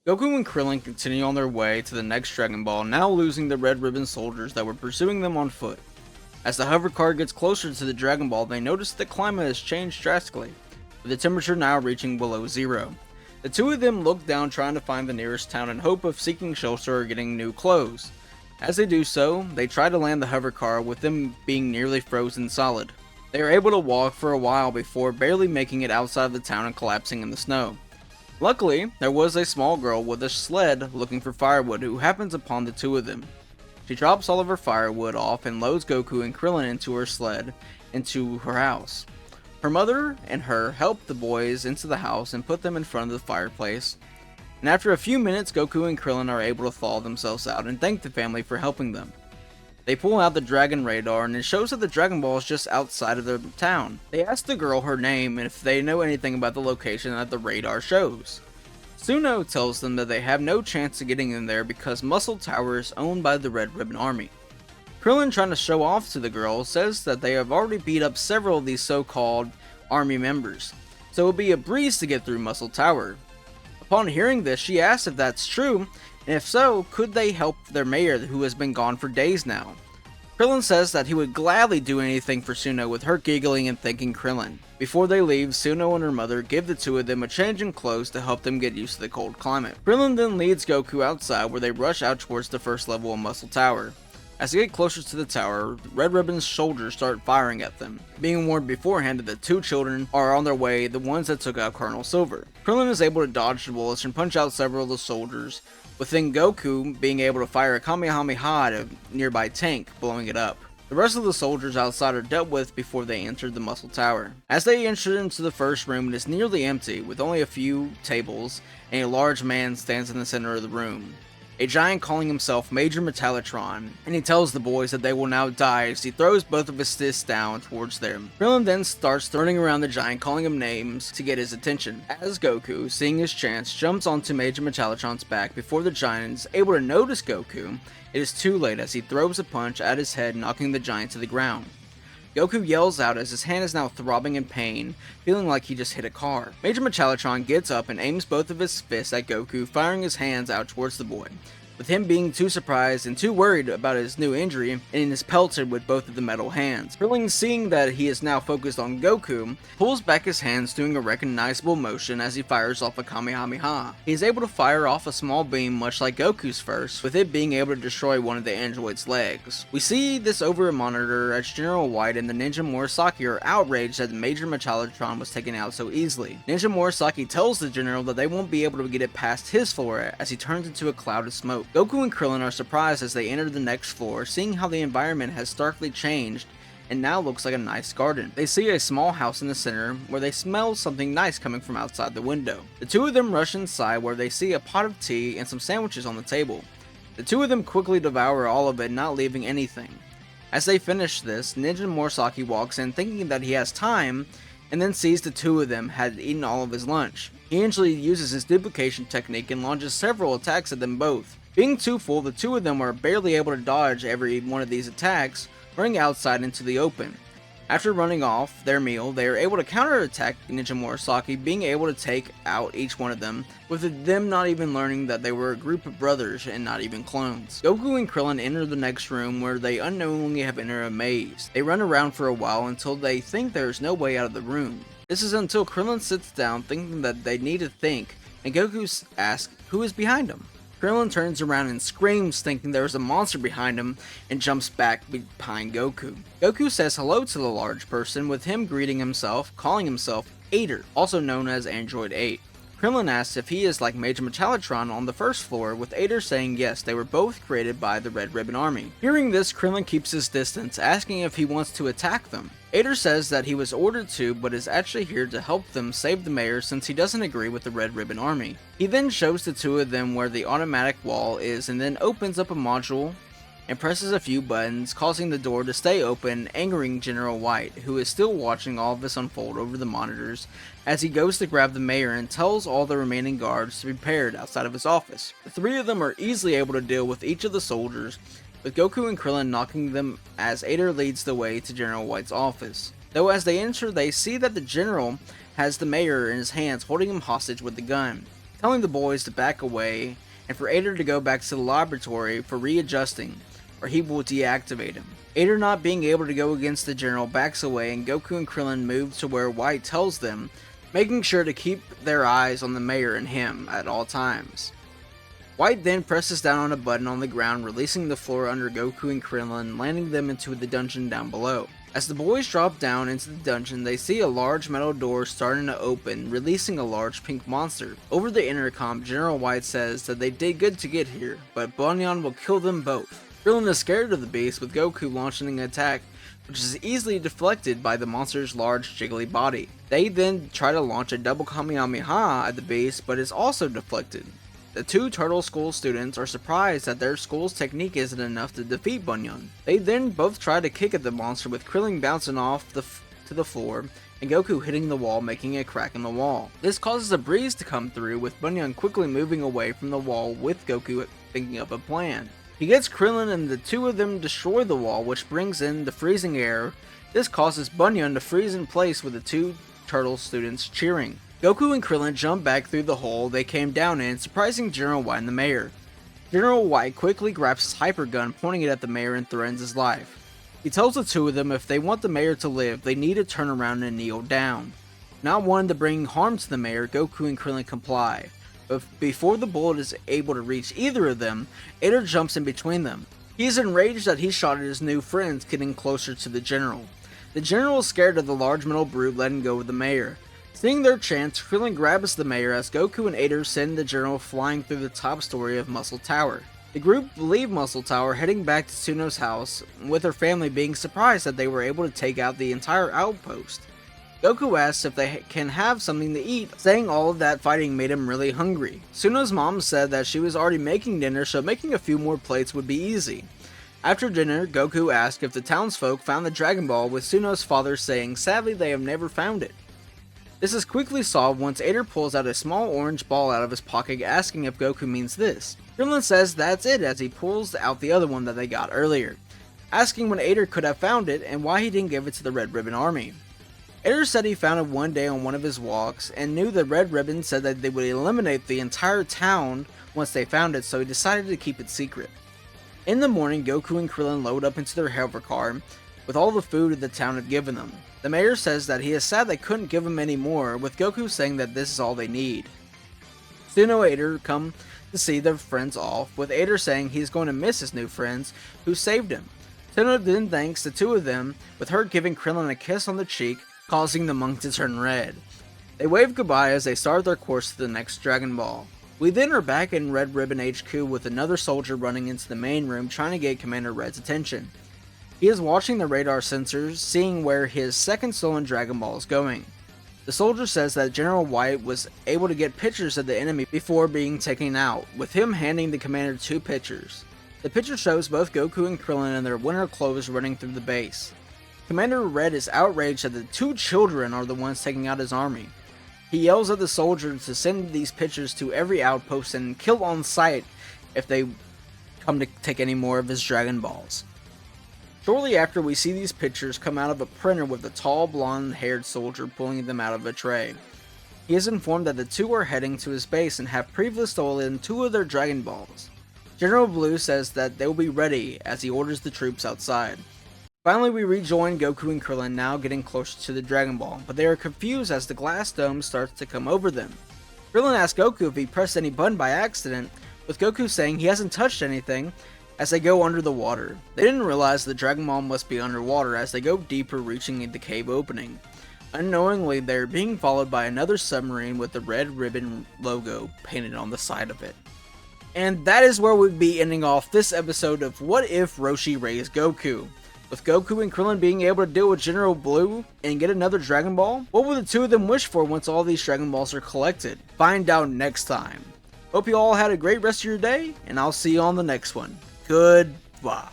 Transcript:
Goku and Krillin continue on their way to the next Dragon Ball, now losing the Red Ribbon soldiers that were pursuing them on foot. As the hover car gets closer to the Dragon Ball, they notice the climate has changed drastically, with the temperature now reaching below zero. The two of them look down trying to find the nearest town in hope of seeking shelter or getting new clothes. As they do so, they try to land the hover car with them being nearly frozen solid. They are able to walk for a while before barely making it outside of the town and collapsing in the snow. Luckily, there was a small girl with a sled looking for firewood who happens upon the two of them. She drops all of her firewood off and loads Goku and Krillin into her sled into her house. Her mother and her help the boys into the house and put them in front of the fireplace. And after a few minutes, Goku and Krillin are able to thaw themselves out and thank the family for helping them. They pull out the Dragon Radar and it shows that the Dragon Ball is just outside of the town. They ask the girl her name and if they know anything about the location that the radar shows. Suno tells them that they have no chance of getting in there because Muscle Tower is owned by the Red Ribbon Army. Krillin, trying to show off to the girl, says that they have already beat up several of these so-called army members, so it will be a breeze to get through Muscle Tower. Upon hearing this, she asks if that's true, and if so, could they help their mayor who has been gone for days now. Krillin says that he would gladly do anything for Suno, with her giggling and thanking Krillin. Before they leave, Suno and her mother give the two of them a change in clothes to help them get used to the cold climate. Krillin then leads Goku outside where they rush out towards the first level of Muscle Tower. As they get closer to the tower, Red Ribbon's soldiers start firing at them, being warned beforehand that the two children are on their way, the ones that took out Colonel Silver. Krillin is able to dodge the bullets and punch out several of the soldiers, with then Goku being able to fire a Kamehameha at a nearby tank, blowing it up. The rest of the soldiers outside are dealt with before they enter the Muscle Tower. As they enter into the first room, it is nearly empty, with only a few tables, and a large man stands in the center of the room. A giant calling himself Major Metallitron, and he tells the boys that they will now die as he throws both of his fists down towards them. Krillin then starts turning around the giant, calling him names to get his attention, as Goku, seeing his chance, jumps onto Major Metallitron's back before the giant is able to notice Goku. It is too late as he throws a punch at his head, knocking the giant to the ground. Goku yells out as his hand is now throbbing in pain, feeling like he just hit a car. Major Metallitron gets up and aims both of his fists at Goku, firing his hands out towards the boy. With him being too surprised and too worried about his new injury, and is pelted with both of the metal hands. Krillin, seeing that he is now focused on Goku, pulls back his hands doing a recognizable motion as he fires off a Kamehameha. He is able to fire off a small beam much like Goku's first, with it being able to destroy one of the android's legs. We see this over a monitor as General White and the Ninja Murasaki are outraged that Major Metallitron was taken out so easily. Ninja Murasaki tells the general that they won't be able to get it past his floor as he turns into a cloud of smoke. Goku and Krillin are surprised as they enter the next floor, seeing how the environment has starkly changed and now looks like a nice garden. They see a small house in the center where they smell something nice coming from outside the window. The two of them rush inside where they see a pot of tea and some sandwiches on the table. The two of them quickly devour all of it, not leaving anything. As they finish this, Ninja Murasaki walks in thinking that he has time, and then sees the two of them had eaten all of his lunch. He instantly uses his duplication technique and launches several attacks at them both. Being too full, the two of them are barely able to dodge every one of these attacks, running outside into the open. After running off their meal, they are able to counterattack Ninja Murasaki, being able to take out each one of them, with them not even learning that they were a group of brothers and not even clones. Goku and Krillin enter the next room where they unknowingly have entered a maze. They run around for a while until they think there is no way out of the room. This is until Krillin sits down thinking that they need to think, and Goku asks who is behind him. Krillin turns around and screams, thinking there is a monster behind him, and jumps back behind Goku. Goku says hello to the large person, with him greeting himself, calling himself Ader, also known as Android 8. Krillin asks if he is like Major Metallitron on the first floor, with Ader saying yes, they were both created by the Red Ribbon Army. Hearing this, Krillin keeps his distance, asking if he wants to attack them. Ader says that he was ordered to, but is actually here to help them save the mayor since he doesn't agree with the Red Ribbon Army. He then shows the two of them where the automatic wall is and then opens up a module and presses a few buttons, causing the door to stay open, angering General White, who is still watching all of this unfold over the monitors, as he goes to grab the mayor and tells all the remaining guards to be prepared outside of his office. The three of them are easily able to deal with each of the soldiers, with Goku and Krillin knocking them as Ader leads the way to General White's office. Though as they enter, they see that the general has the mayor in his hands, holding him hostage with the gun. telling the boys to back away and for Ader to go back to the laboratory for readjusting, or he will deactivate him. Ader, not being able to go against the general, backs away, and Goku and Krillin move to where White tells them, making sure to keep their eyes on the mayor and him at all times. White then presses down on a button on the ground, releasing the floor under Goku and Krillin, landing them into the dungeon down below. As the boys drop down into the dungeon, they see a large metal door starting to open, releasing a large pink monster. Over the intercom, General White says that they did good to get here, but Bunyan will kill them both. Krillin is scared of the beast, with Goku launching an attack, which is easily deflected by the monster's large jiggly body. They then try to launch a double Kamehameha at the beast, but is also deflected. The two Turtle School students are surprised that their school's technique isn't enough to defeat Bunyan. They then both try to kick at the monster, with Krillin bouncing off to the floor and Goku hitting the wall, making a crack in the wall. This causes a breeze to come through, with Bunyan quickly moving away from the wall, with Goku thinking up a plan. He gets Krillin and the two of them destroy the wall, which brings in the freezing air. This causes Bunyan to freeze in place, with the two Turtle students cheering. Goku and Krillin jump back through the hole they came down in, surprising General White and the mayor. General White quickly grabs his hyper gun, pointing it at the mayor, and threatens his life. He tells the two of them if they want the mayor to live, they need to turn around and kneel down. Not wanting to bring harm to the mayor, Goku and Krillin comply. But before the bullet is able to reach either of them, Ader jumps in between them. He is enraged that he shot at his new friends, getting closer to the general. The general is scared of the large metal brute letting go of the mayor. Seeing their chance, Krillin grabs the mayor as Goku and Ader send the general flying through the top story of Muscle Tower. The group leave Muscle Tower, heading back to Tsuno's house, with her family being surprised that they were able to take out the entire outpost. Goku asks if they can have something to eat, saying all of that fighting made him really hungry. Tsuno's mom said that she was already making dinner, so making a few more plates would be easy. After dinner, Goku asked if the townsfolk found the Dragon Ball, with Tsuno's father saying sadly they have never found it. This is quickly solved once Ader pulls out a small orange ball out of his pocket, asking if Goku means this. Krillin says that's it as he pulls out the other one that they got earlier, asking when Ader could have found it and why he didn't give it to the Red Ribbon Army. Ader said he found it one day on one of his walks and knew the Red Ribbon said that they would eliminate the entire town once they found it, so he decided to keep it secret. In the morning, Goku and Krillin load up into their hover car with all the food the town had given them. The mayor says that he is sad they couldn't give him any more, with Goku saying that this is all they need. Tsuno and Ader come to see their friends off, with Ader saying he's going to miss his new friends who saved him. Tsuno then thanks the two of them, with her giving Krillin a kiss on the cheek, causing the monk to turn red. They wave goodbye as they start their course to the next Dragon Ball. We then are back in Red Ribbon HQ with another soldier running into the main room trying to get Commander Red's attention. He is watching the radar sensors, seeing where his second stolen Dragon Ball is going. The soldier says that General White was able to get pictures of the enemy before being taken out, with him handing the commander two pictures. The picture shows both Goku and Krillin in their winter clothes running through the base. Commander Red is outraged that the two children are the ones taking out his army. He yells at the soldier to send these pictures to every outpost and kill on sight if they come to take any more of his Dragon Balls. Shortly after, we see these pictures come out of a printer with a tall blonde-haired soldier pulling them out of a tray. He is informed that the two are heading to his base and have previously stolen two of their Dragon Balls. General Blue says that they will be ready as he orders the troops outside. Finally, we rejoin Goku and Krillin, now getting closer to the Dragon Ball, but they are confused as the glass dome starts to come over them. Krillin asks Goku if he pressed any button by accident, with Goku saying he hasn't touched anything, as they go under the water. They didn't realize the Dragon Ball must be underwater as they go deeper, reaching the cave opening. Unknowingly, they are being followed by another submarine with the Red Ribbon logo painted on the side of it. And that is where we'll be ending off this episode of What If Roshi Raised Goku. With Goku and Krillin being able to deal with General Blue and get another Dragon Ball, what will the two of them wish for once all these Dragon Balls are collected? Find out next time. Hope you all had a great rest of your day, and I'll see you on the next one. Goodbye.